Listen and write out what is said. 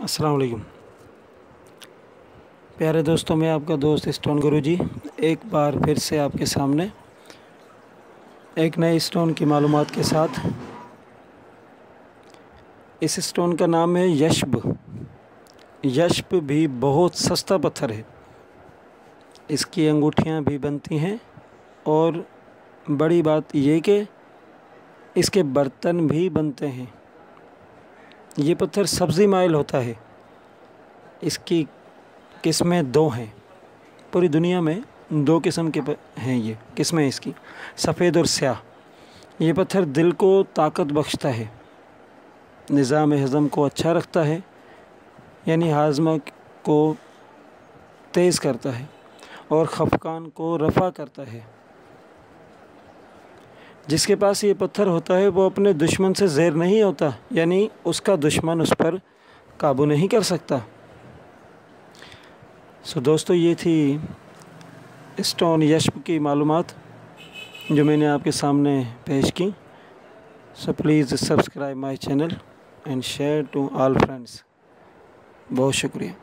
अस्सलाम वालेकुम प्यारे दोस्तों, मैं आपका दोस्त स्टोन गुरुजी एक बार फिर से आपके सामने एक नए स्टोन की मालूमात के साथ। इस स्टोन का नाम है यशब। यशब भी बहुत सस्ता पत्थर है। इसकी अंगूठियाँ भी बनती हैं और बड़ी बात ये कि इसके बर्तन भी बनते हैं। ये पत्थर सब्ज़ी माइल होता है। इसकी किस्में दो हैं। पूरी दुनिया में दो किस्म के हैं ये किस्में इसकी, सफ़ेद और स्याह। ये पत्थर दिल को ताकत बख्शता है, निज़ाम हज़म को अच्छा रखता है, यानी हाजमा को तेज़ करता है और खफकान को रफ़ा करता है। जिसके पास ये पत्थर होता है वो अपने दुश्मन से ज़ेर नहीं होता, यानी उसका दुश्मन उस पर काबू नहीं कर सकता। दोस्तों, ये थी स्टोन यशब की मालूमात जो मैंने आपके सामने पेश की। Please subscribe my channel and share to all friends. बहुत शुक्रिया।